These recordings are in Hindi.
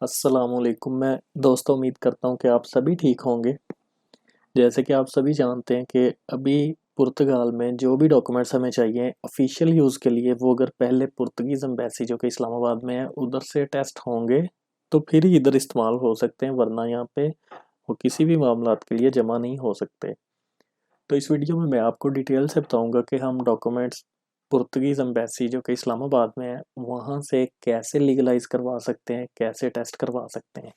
अस्सलामुअलैकुम। मैं दोस्तों उम्मीद करता हूँ कि आप सभी ठीक होंगे। जैसे कि आप सभी जानते हैं कि अभी पुर्तगाल में जो भी डॉक्यूमेंट्स हमें चाहिए ऑफिशियल यूज़ के लिए, वो अगर पहले पुर्तगीज़ एम्बेसी जो कि इस्लामाबाद में है उधर से टेस्ट होंगे तो फिर ही इधर इस्तेमाल हो सकते हैं, वरना यहाँ पे वो किसी भी मामलात के लिए जमा नहीं हो सकते। तो इस वीडियो में मैं आपको डिटेल से बताऊंगा कि हम डॉक्यूमेंट्स पुर्तगीज़ एम्बेसी जो कि इस्लामाबाद में है वहाँ से कैसे लीगलाइज करवा सकते हैं, कैसे टेस्ट करवा सकते हैं।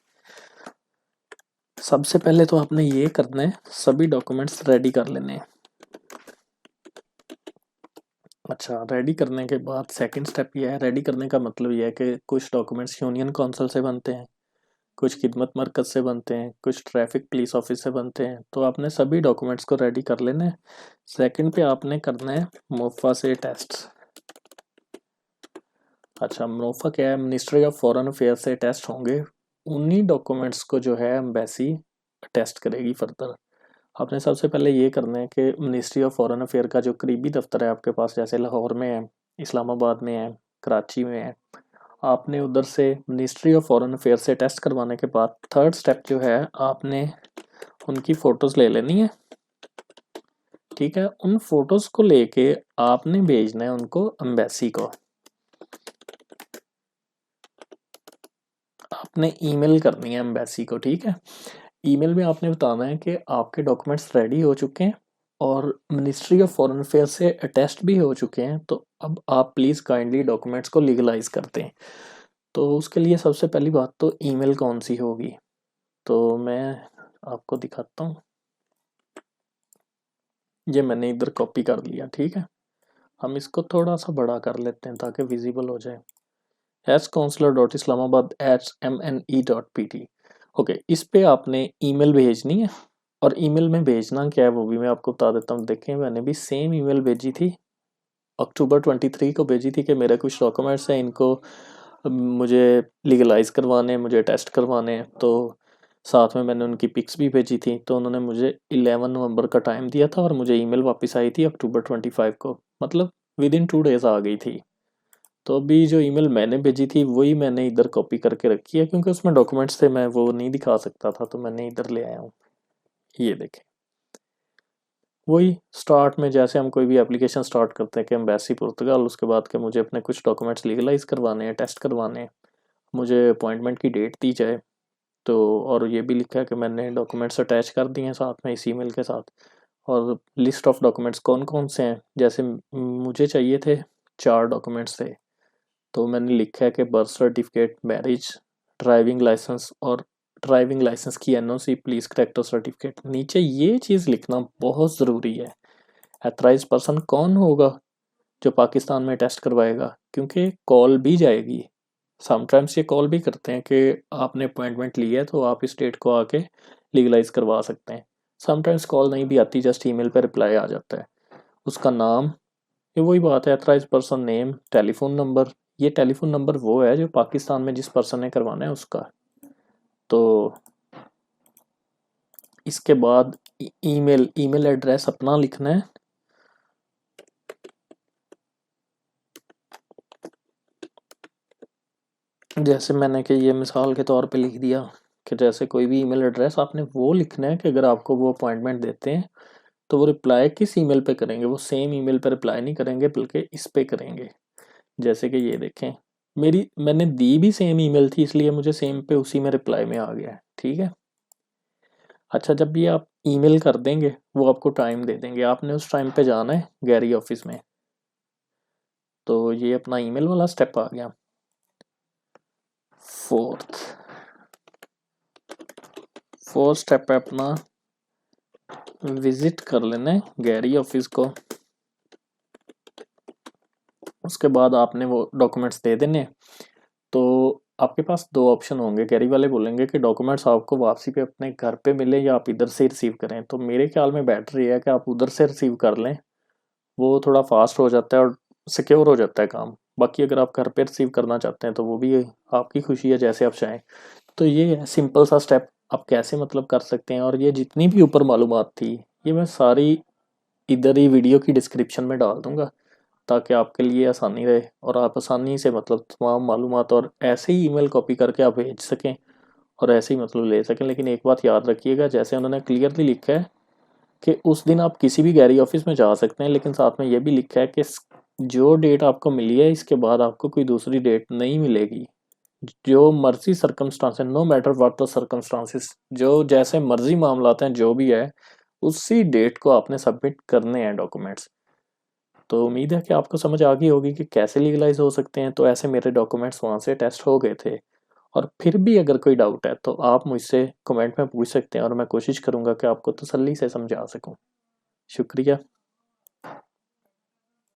सबसे पहले तो आपने ये करना है, सभी डॉक्यूमेंट्स रेडी कर लेने हैं। अच्छा, रेडी करने के बाद सेकंड स्टेप ये है, रेडी करने का मतलब ये है कि कुछ डॉक्यूमेंट्स यूनियन काउंसिल से बनते हैं, कुछ खिदमत मरकज़ से बनते हैं, कुछ ट्रैफिक पुलिस ऑफिस से बनते हैं। तो आपने सभी डॉक्यूमेंट्स को रेडी कर लेना है। सेकंड पे आपने करना है मोफा से टेस्ट। अच्छा, मोफा क्या है? मिनिस्ट्री ऑफ फॉरेन अफेयर से टेस्ट होंगे। उन्हीं डॉक्यूमेंट्स को जो है एम्बेसी टेस्ट करेगी फर्दर। आपने सबसे पहले ये करना है कि मिनिस्ट्री ऑफ फॉरेन अफेयर का जो करीबी दफ्तर है आपके पास, जैसे लाहौर में है, इस्लामाबाद में है, कराची में है, आपने उधर से मिनिस्ट्री ऑफ फॉरेन अफेयर से टेस्ट करवाने के बाद थर्ड स्टेप जो है, आपने उनकी फ़ोटोज़ ले लेनी है। ठीक है, उन फोटोज़ को लेके आपने भेजना है उनको एम्बेसी को। आपने ईमेल करनी है एम्बेसी को। ठीक है, ईमेल में आपने बताना है कि आपके डॉक्यूमेंट्स रेडी हो चुके हैं और मिनिस्ट्री ऑफ फॉरेन अफेयर से अटेस्ट भी हो चुके हैं, तो अब आप प्लीज़ काइंडली डॉक्यूमेंट्स को लीगलाइज करते हैं। तो उसके लिए सबसे पहली बात तो ईमेल कौन सी होगी, तो मैं आपको दिखाता हूँ। ये मैंने इधर कॉपी कर लिया। ठीक है, हम इसको थोड़ा सा बड़ा कर लेते हैं ताकि विजिबल हो जाए। hconsular.islamabad@mne.pt। ओके, इस पे आपने ईमेल भेजनी है। और ईमेल में भेजना क्या है वो भी मैं आपको बता देता हूँ। देखें, मैंने भी सेम ईमेल भेजी थी, अक्टूबर 23 को भेजी थी कि मेरे कुछ डॉक्यूमेंट्स हैं, इनको मुझे लीगलाइज करवाने हैं, मुझे टेस्ट करवाने हैं। तो साथ में मैंने उनकी पिक्स भी भेजी थी। तो उन्होंने मुझे 11 नवंबर का टाइम दिया था और मुझे ईमेल वापस आई थी अक्टूबर 25 को, मतलब विद इन 2 डेज़ आ गई थी। तो अभी जो ईमेल मैंने भेजी थी वही मैंने इधर कॉपी करके रखी है, क्योंकि उसमें डॉक्यूमेंट्स थे, मैं वो नहीं दिखा सकता था, तो मैंने इधर ले आया हूँ। ये देखें, वही स्टार्ट में जैसे हम कोई भी एप्लीकेशन स्टार्ट करते हैं कि एम्बेसी पुर्तगाल, उसके बाद के मुझे अपने कुछ डॉक्यूमेंट्स लीगलाइज करवाने हैं, टेस्ट करवाने हैं, मुझे अपॉइंटमेंट की डेट दी जाए। तो और ये भी लिखा है कि मैंने डॉक्यूमेंट्स अटैच कर दिए हैं साथ में इस ईमेल के साथ। और लिस्ट ऑफ डॉक्यूमेंट्स कौन कौन से हैं, जैसे मुझे चाहिए थे 4 डॉक्यूमेंट्स थे। तो मैंने लिखा है कि birth certificate, marriage, driving licence और ड्राइविंग लाइसेंस की एनओसी, पुलिस करेक्टर सर्टिफिकेट। नीचे ये चीज़ लिखना बहुत ज़रूरी है, एथराइज पर्सन कौन होगा जो पाकिस्तान में टेस्ट करवाएगा, क्योंकि कॉल भी जाएगी। समटाइम्स ये कॉल भी करते हैं कि आपने अपॉइंटमेंट ली है तो आप इस डेट को आके लीगलाइज करवा सकते हैं। समटाइम्स कॉल नहीं भी आती, जस्ट ईमेल पे रिप्लाई आ जाता है। उसका नाम, ये वही बात है, एथराइज पर्सन नेम, टेलीफोन नंबर। ये टेलीफोन नंबर वो है जो पाकिस्तान में जिस पर्सन ने करवाना है उसका। तो इसके बाद ईमेल, ईमेल एड्रेस अपना लिखना है। जैसे मैंने कि ये मिसाल के तौर पे लिख दिया कि जैसे कोई भी ईमेल एड्रेस आपने वो लिखना है कि अगर आपको वो अपॉइंटमेंट देते हैं तो वो रिप्लाई किस ईमेल पे करेंगे, वो सेम ईमेल पे रिप्लाई नहीं करेंगे बल्कि इस पे करेंगे। जैसे कि ये देखें, मैंने दी भी सेम ईमेल थी, इसलिए मुझे सेम पे उसी में रिप्लाई में आ गया है। ठीक है। अच्छा, जब भी आप ईमेल कर देंगे वो आपको टाइम दे देंगे, आपने उस टाइम पे जाना है गैरी ऑफिस में। तो ये अपना ईमेल वाला स्टेप आ गया। फोर्थ फोर्थ स्टेप है अपना विजिट कर लेना है गैरी ऑफिस को। उसके बाद आपने वो डॉक्यूमेंट्स दे देने। तो आपके पास दो ऑप्शन होंगे। गैरी वाले बोलेंगे कि डॉक्यूमेंट्स आपको वापसी पे अपने घर पे मिले या आप इधर से रिसीव करें। तो मेरे ख्याल में बेटर ये है कि आप उधर से रिसीव कर लें, वो थोड़ा फास्ट हो जाता है और सिक्योर हो जाता है काम। बाकी अगर आप घर पे रिसीव करना चाहते हैं तो वो भी आपकी खुशी है, जैसे आप चाहें। तो ये सिंपल सा स्टेप आप कैसे मतलब कर सकते हैं। और ये जितनी भी ऊपर मालूमात थी ये मैं सारी इधर ही वीडियो की डिस्क्रिप्शन में डाल दूंगा, ताकि आपके लिए आसानी रहे और आप आसानी से मतलब तमाम मालूमात और ऐसे ही ईमेल कॉपी करके आप भेज सकें और ऐसे ही मतलब ले सकें। लेकिन एक बात याद रखिएगा, जैसे उन्होंने क्लियरली लिखा है कि उस दिन आप किसी भी गैरी ऑफिस में जा सकते हैं, लेकिन साथ में ये भी लिखा है कि जो डेट आपको मिली है इसके बाद आपको कोई दूसरी डेट नहीं मिलेगी। जो मर्जी circumstances, no matter what the circumstances, जो जैसे मर्जी मामलात हैं जो भी है, उसी डेट को आपने सबमिट करने हैं डॉक्यूमेंट्स। तो उम्मीद है कि आपको समझ आ गई होगी कि कैसे लीगलाइज हो सकते हैं। तो ऐसे मेरे डॉक्यूमेंट्स वहाँ से टेस्ट हो गए थे। और फिर भी अगर कोई डाउट है तो आप मुझसे कमेंट में पूछ सकते हैं और मैं कोशिश करूँगा कि आपको तसल्ली से समझा सकूँ। शुक्रिया।